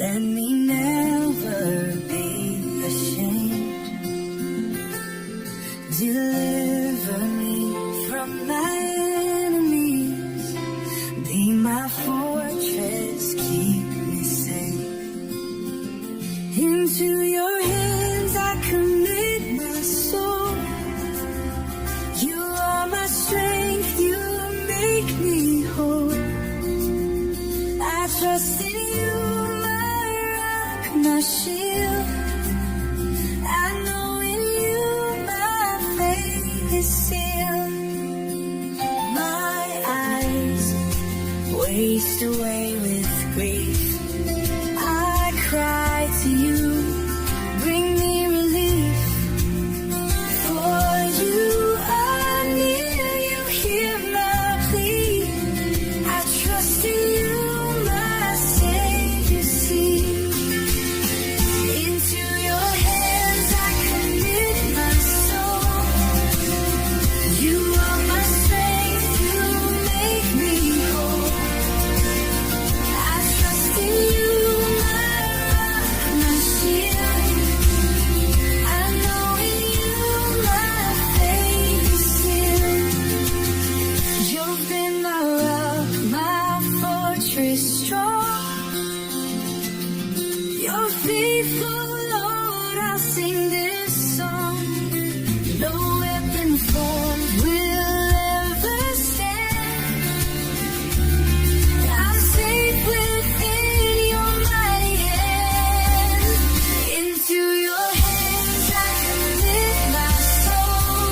Let me never be ashamed. Deliver me from my enemies. Be my fortress, keep me safe. Into your hands I commit my soul. You are my strength, you make me whole. I trust in you, my rock, my shield. I know in you my faith is sealed. My eyes waste away with grief. I cry to you, bring me relief. For you are near, you hear my plea. I trust in you, my Savior, see. Into your hands I commit my soul. You are my strength, you make me whole. I trust in you, my rock, my shield. I know in you my faith is sealed. You've been my rock, my fortress strong. You're faithful, Lord, I'll sing this song. No weapon formed will ever stand. I'm safe within your mighty hand. Into your hands I commit my soul.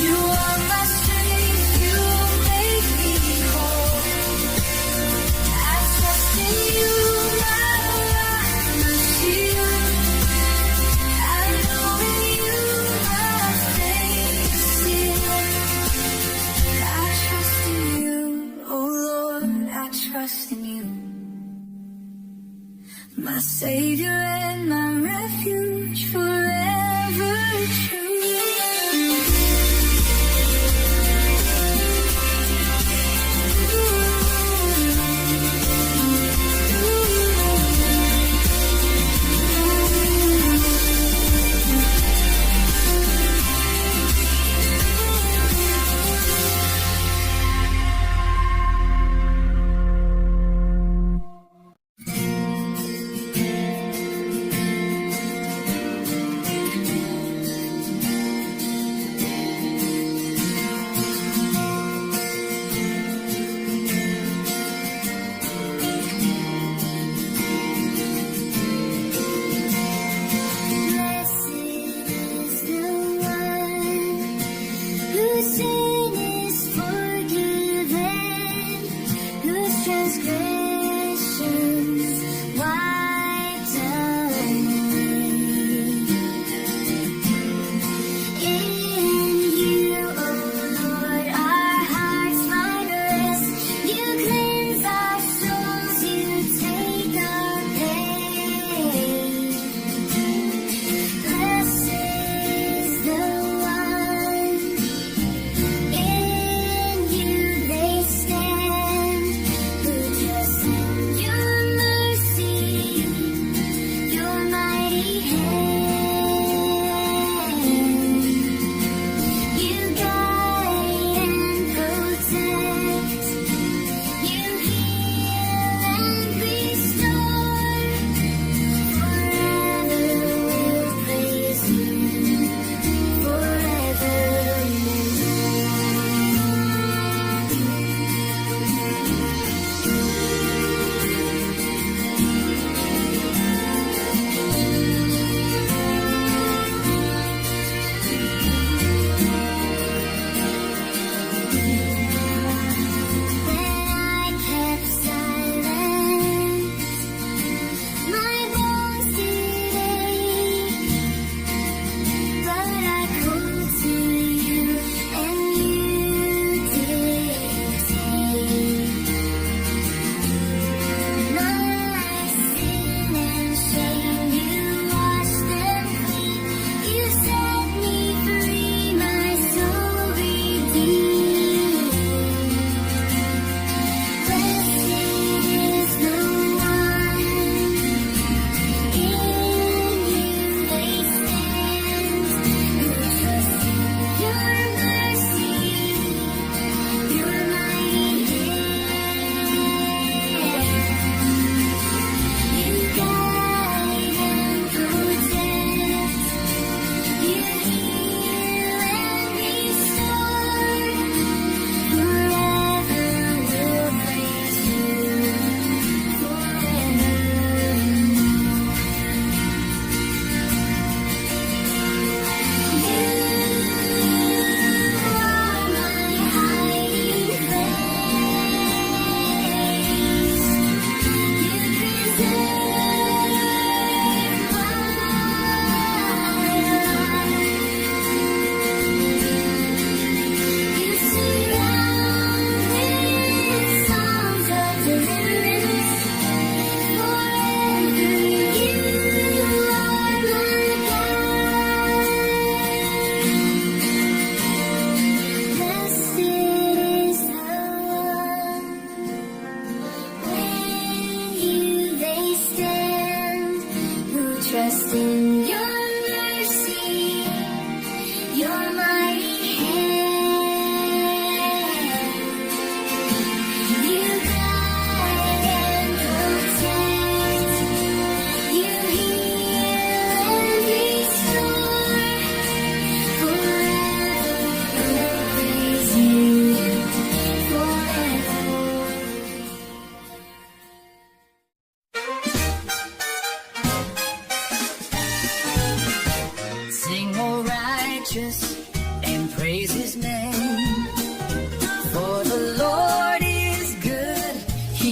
You are my strength, you make me whole. I trust in you, my rock, my shield. I know in you my faith is sealed. I trust in you, oh Lord, I trust in you. My Savior and my refuge forever true.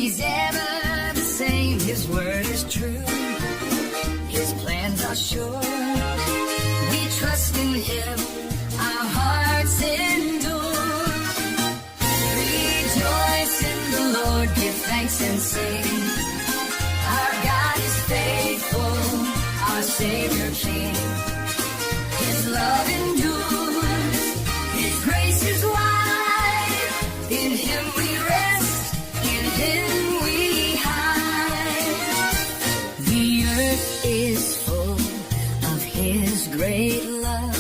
He's ever the same, His word is true, His plans are sure. We trust in Him, our hearts endure. Rejoice in the Lord, give thanks and sing. Our God is faithful, our Savior King. His love endures, His grace is wide. In Him we rest, in Him we hide. The earth is full of His great love.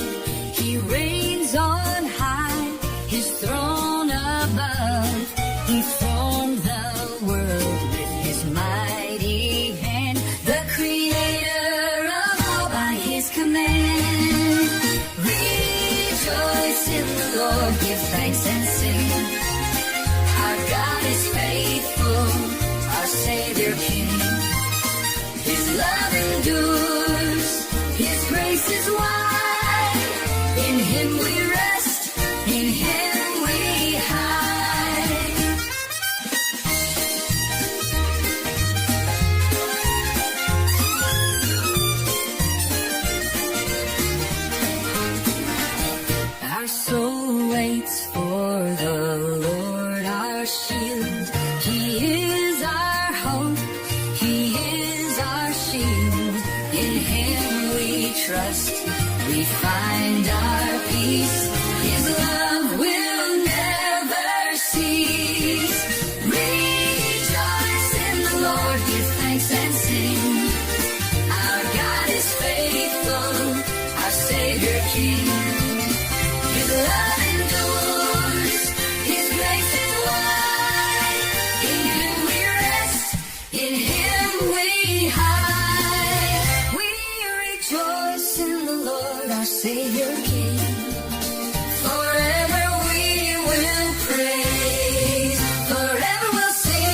He reigns on high, His throne above. He formed the world with His mighty hand, the Creator of all by His command. Rejoice in the Lord, give thanks and sing. Our God is faithful, our Savior King. His love endures, His grace is wide. In Him we rest, in Him we hide. Our soul waits for the Lord, our shield. He is our hope, He is our shield. In Him we trust, we find our peace. His love will never cease. Rejoice in the Lord, give thanks and sing. Our God is faithful, our Savior King. His love endures, His grace is wide. In Him we rest, in Him we hide. We rejoice in the Lord, our Savior King. Forever we will praise, forever we'll sing.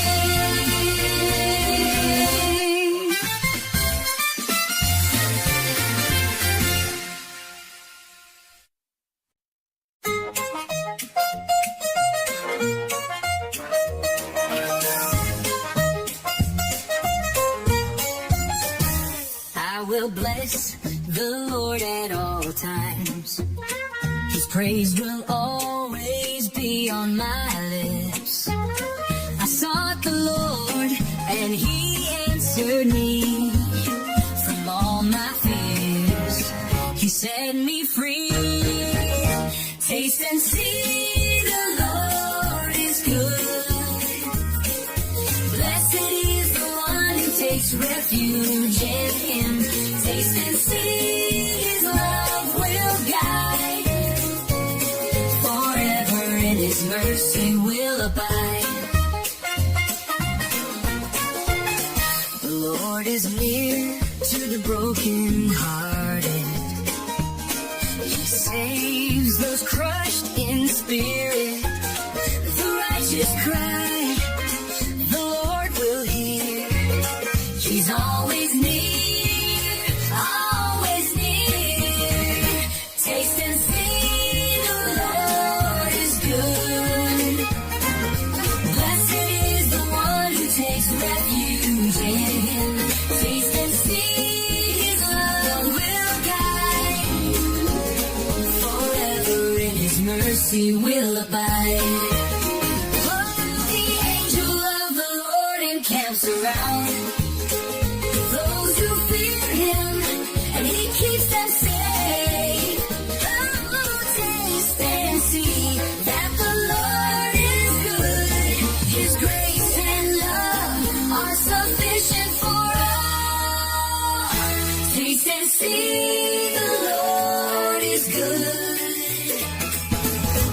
I will bless the Lord at all times. His praise will always be on my lips. I sought the Lord and He answered me. From all my fears, He set me free. Taste and see the Lord is good. Blessed is the one who takes refuge in Him. Taste and see His love will guide. Forever in His mercy will abide. The Lord is near to the brokenhearted. He saves those crushed in spirit. The righteous cry, the Lord will hear. He's always near, always near. Taste and see the Lord is good. Blessed is the one who takes refuge in Him. Taste and see His love will guide. Forever in His mercy will abide. Oh, the angel of the Lord encamps around those who fear Him, and He keeps them safe. Oh, taste and see that the Lord is good. His grace and love are sufficient for all. Taste and see the Lord is good.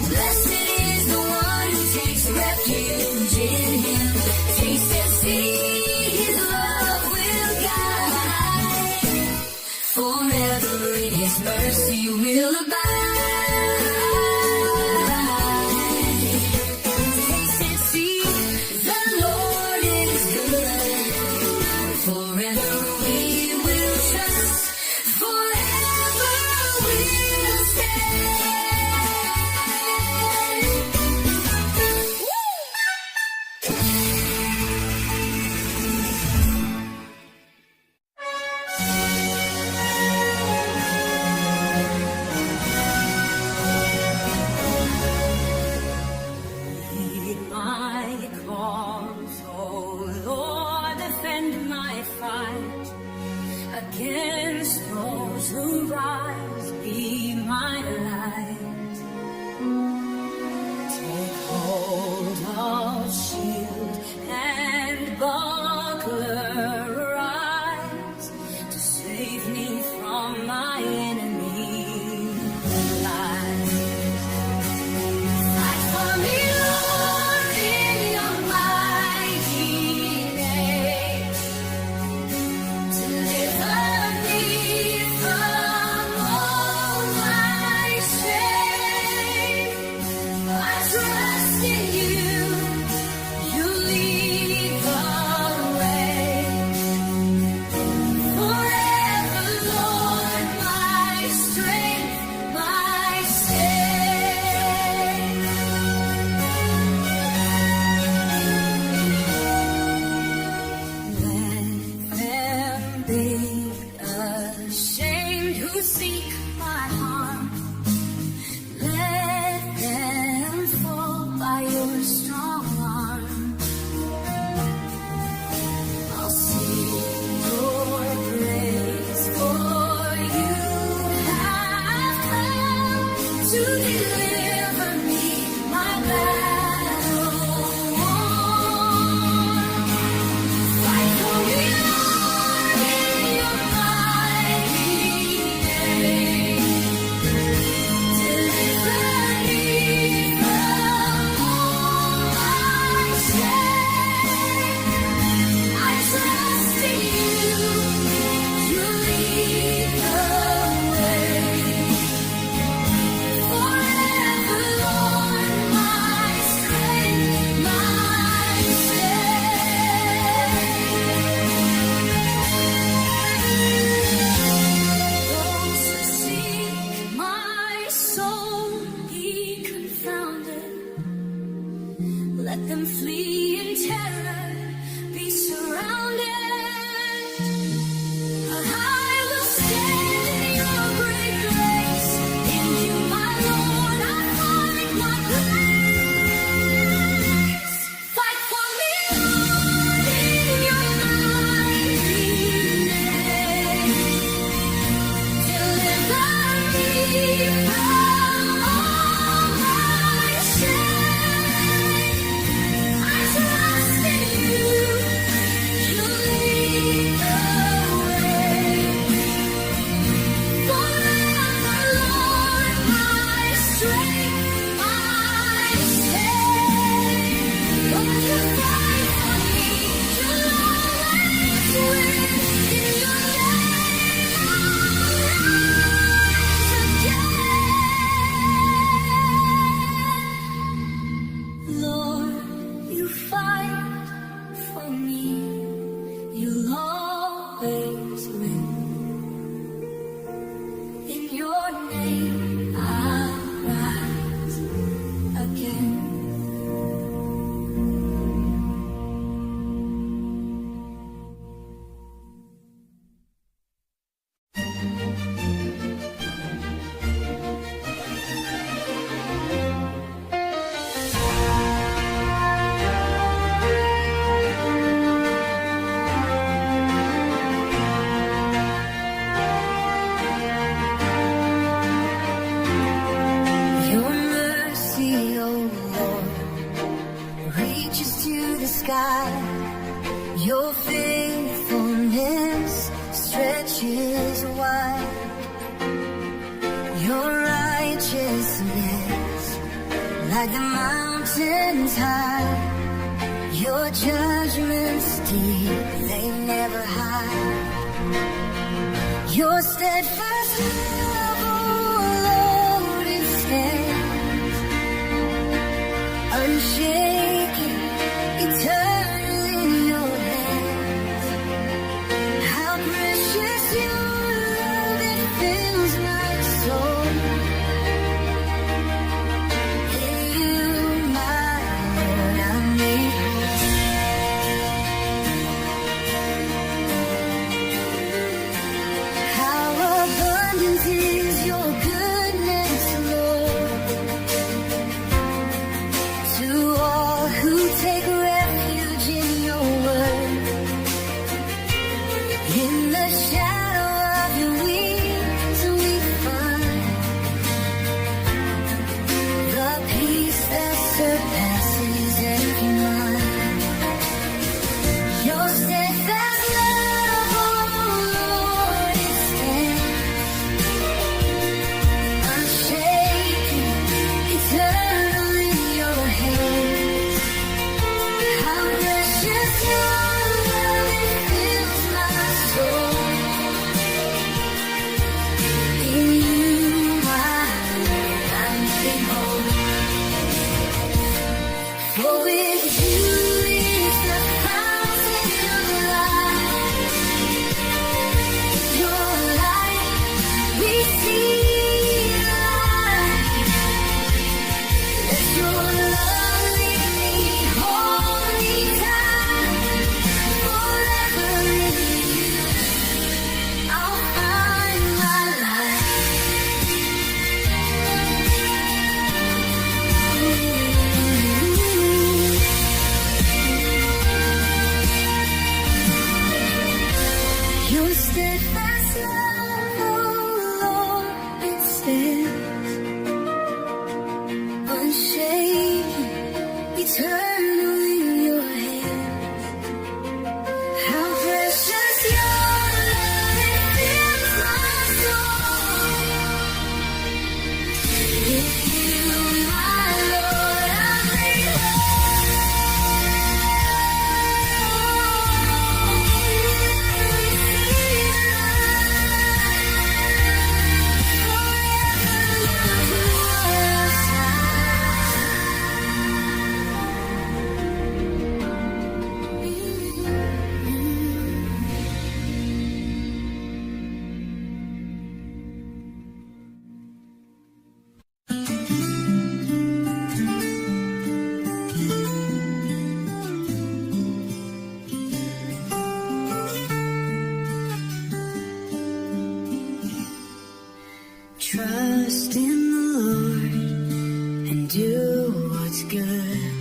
Blessed is the one who takes refuge in Him. Taste and see His love against those who rise. Be my light. Take hold of shield and buckler, rise to save me from my enemy's lies. Fight for me, Lord, in your mighty name. Deliver me from all my shame. I trust in you. You lead the way. Forever, Lord, my strength, my stay. Let them be ashamed who seek my harm. Let them fall by your strong arm. I'll sing your praise, for you have come to deliver me, my battle won. Fight for me, Lord, in your mighty name. Deliver me from all my shame. I trust in you. You lead the way. Forever, Lord, my strength, my stay. Those who seek my soul be confounded. Let them flee in terror, be surrounded. But I will stand in your great grace. In you, my Lord, I find my place. Fight for me, Lord, in your mighty name. Deliver me from all my shame. I trust in you. You lead the way. Forever, Lord, my strength, my stay. Lord, you fight for me. You'll always win. In your name, I'll rise again. Lord, you fight for me. You'll always win. In your name, I'll rise again. Your mercy, oh Lord, reaches to the sky. Your faithfulness stretches wide. Your righteousness, like the mountains high. Your judgments deep, they never hide. Your steadfast love, oh Lord, it stands unshaken, eternal in your hands. How precious your love, it fills my soul. In you, my Lord, I'm made whole. How abundant is your goodness, Lord, to all Trust in the Lord and do what's good.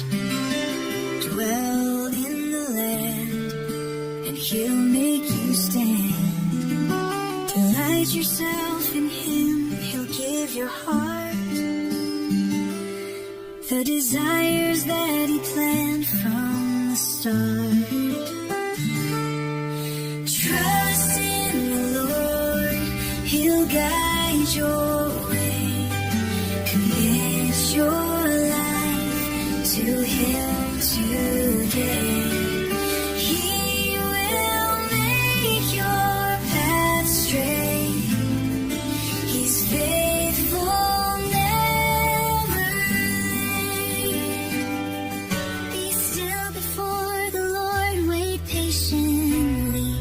Dwell in the land and He'll make you stand. Delight yourself in Him, He'll give your heart the desires that He planned from the start. Trust in the Lord, He'll guide your way. Commit your life to Him today. He will make your path straight. He's faithful, never late. Be still before the Lord, wait patiently.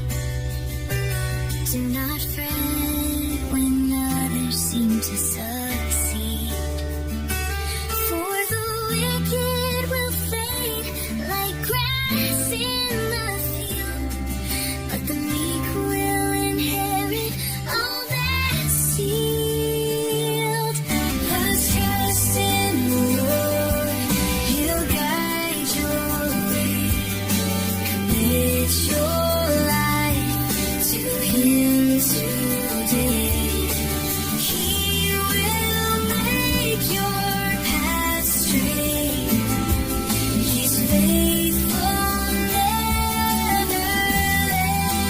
Do not fret when others seem to succeed. For the wicked will fade like grass in the field, but the meek will inherit all that's sealed. Let's trust in the Lord, He'll guide your way. Commit your life to Him today. He will make your path straight. He's faithful, never late.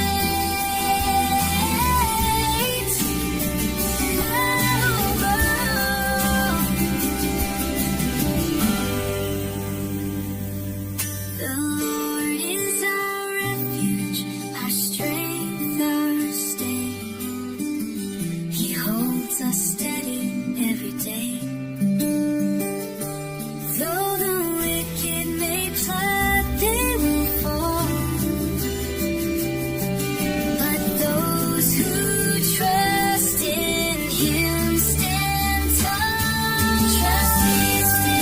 The Lord is our refuge, our strength, our stay. He holds us steady every day. Though the wicked may plot, they will fall. But those who trust in Him stand tall. Trust in the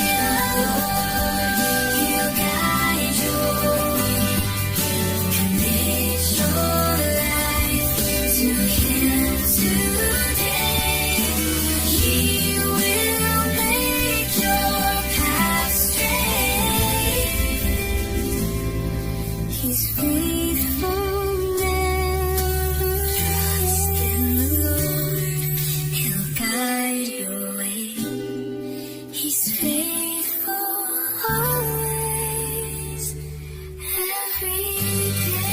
Lord, He'll guide your way. Commit your life to Him today. He will make your path straight. He's faithful, never. Trust in the Lord, He'll guide your way. He's faithful always, every day.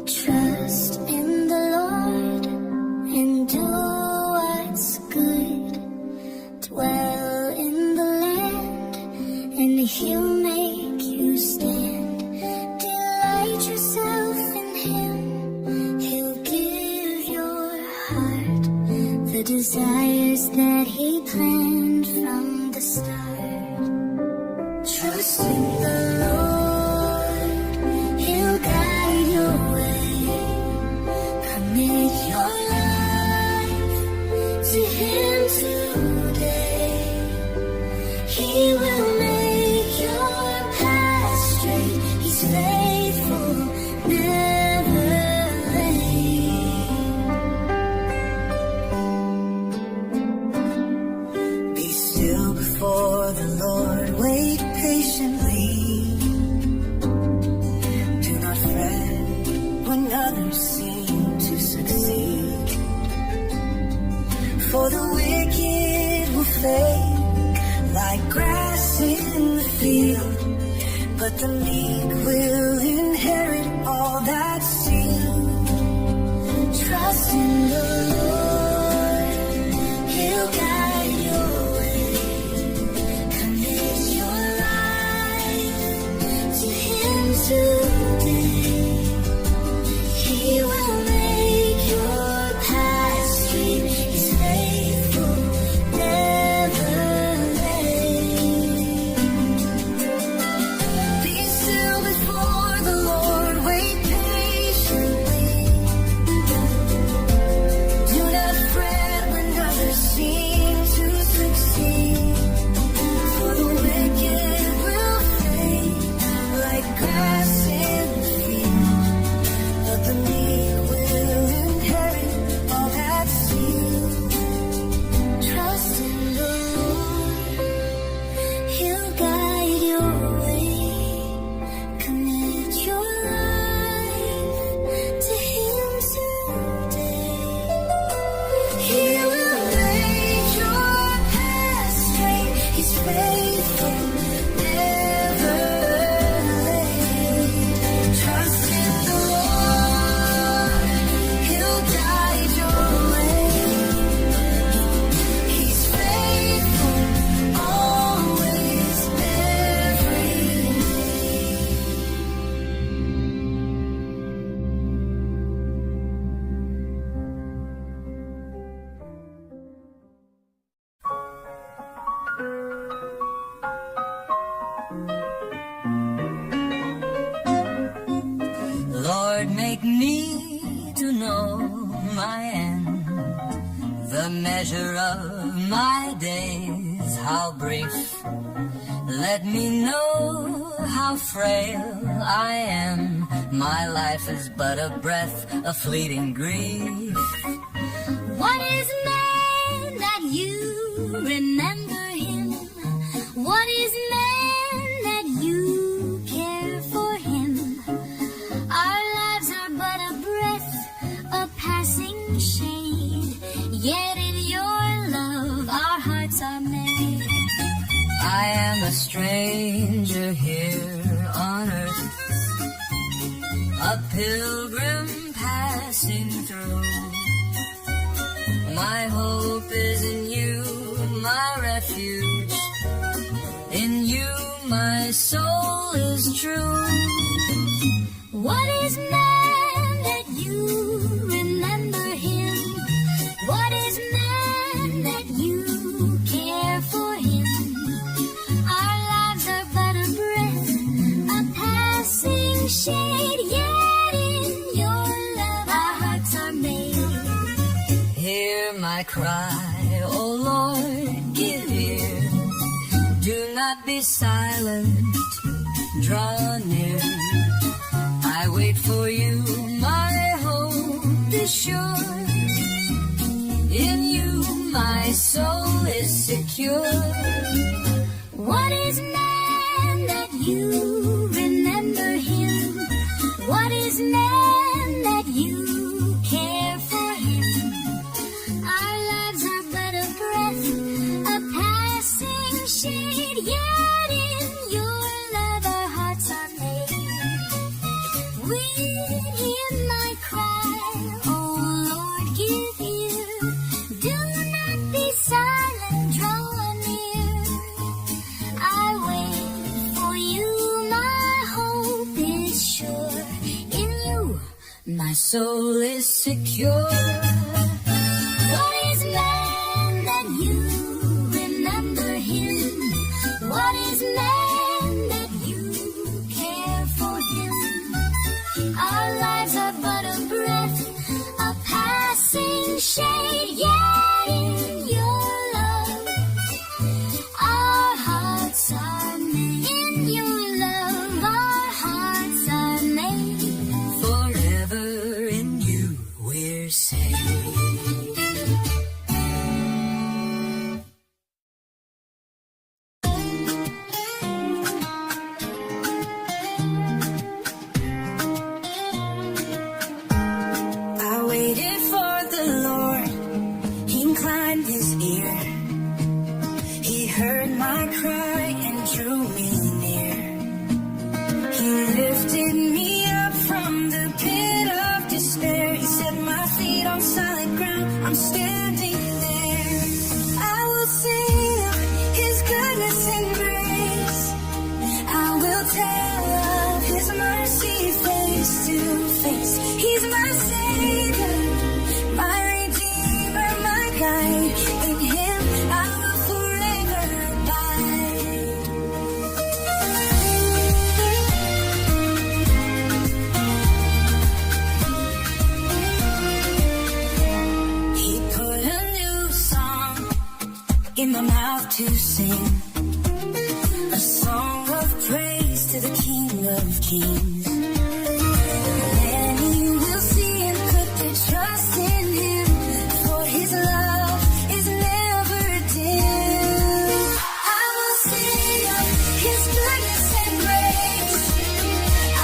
Trust in the Lord and do what's good. Dwell in the land and He'll make you stand. Delight yourself in Him, He'll give your heart the desires that He planned from the start. Trust in the Lord, He'll guide your way. Commit your life to Him today. He will make your path straight. He's faithful, never late. Be still before the Lord, wait patiently. Do not fret when others seem to succeed. For the wicked will fade like grass in the field, but the meek will inherit all that's sealed. Trust in the Lord, He'll guide your way. Commit your life to Him today. He will make your path straight. He's faithful, never late. Be still measure of my days, how brief. Let me know how frail I am. My life is but a breath, a fleeting grief. What is man that you remember him? What is man that you care for him? Our lives are but a breath, a passing shade. Yet in your love our hearts are made. I am a stranger here on earth, a pilgrim passing through. My hope is in you, my refuge. In you my soul is true. What is man that you remember him? What is man that you care for him? Our lives are but a breath, a passing shade. Yet in your love our hearts are made. Hear my cry, O Lord, give ear. Do not be silent, draw near. I wait for you, my hope is sure. In you my soul is secure. What is man that you remember him? What is man that you care for him? Our lives are but a breath, a passing shade. Yet in your love our hearts are made. When hear my cry, oh Lord, give ear. Do not be silent, draw near. I wait for you, my hope is sure. In you my soul is secure. what is man that you remember him? What is man that you care for him? Our lives are but a breath, a passing shade. Yet in your love our hearts are made. In your love our hearts are made. Forever in you we're saved. I waited for the Lord, He inclined His ear. He heard my cry and drew me near. He lifted me up from the pit of despair. He set my feet on solid ground. I'm standing there. I will sing of His goodness and grace. I will tell of His mercy face to face. He's my Savior, my Redeemer, my guide. In Him I will forever abide. He put a new song in my mouth to sing, a song of praise to the King of Kings. Many will see and put their trust in Him, for His love is never dim. I will sing of His goodness and grace.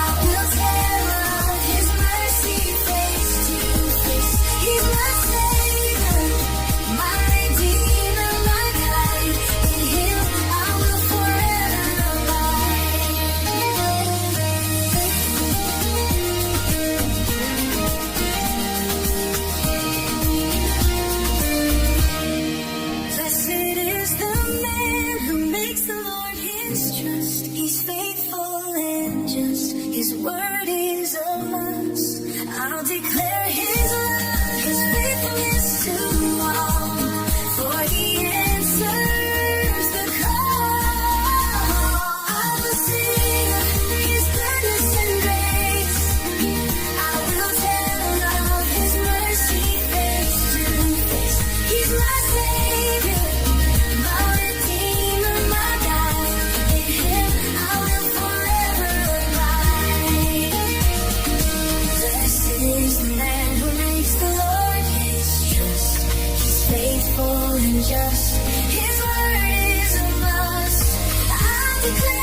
I will tell of His mercy face to face. He's my Savior, my Redeemer, my guide. In Him I will forever abide. just. His word is a must. I declare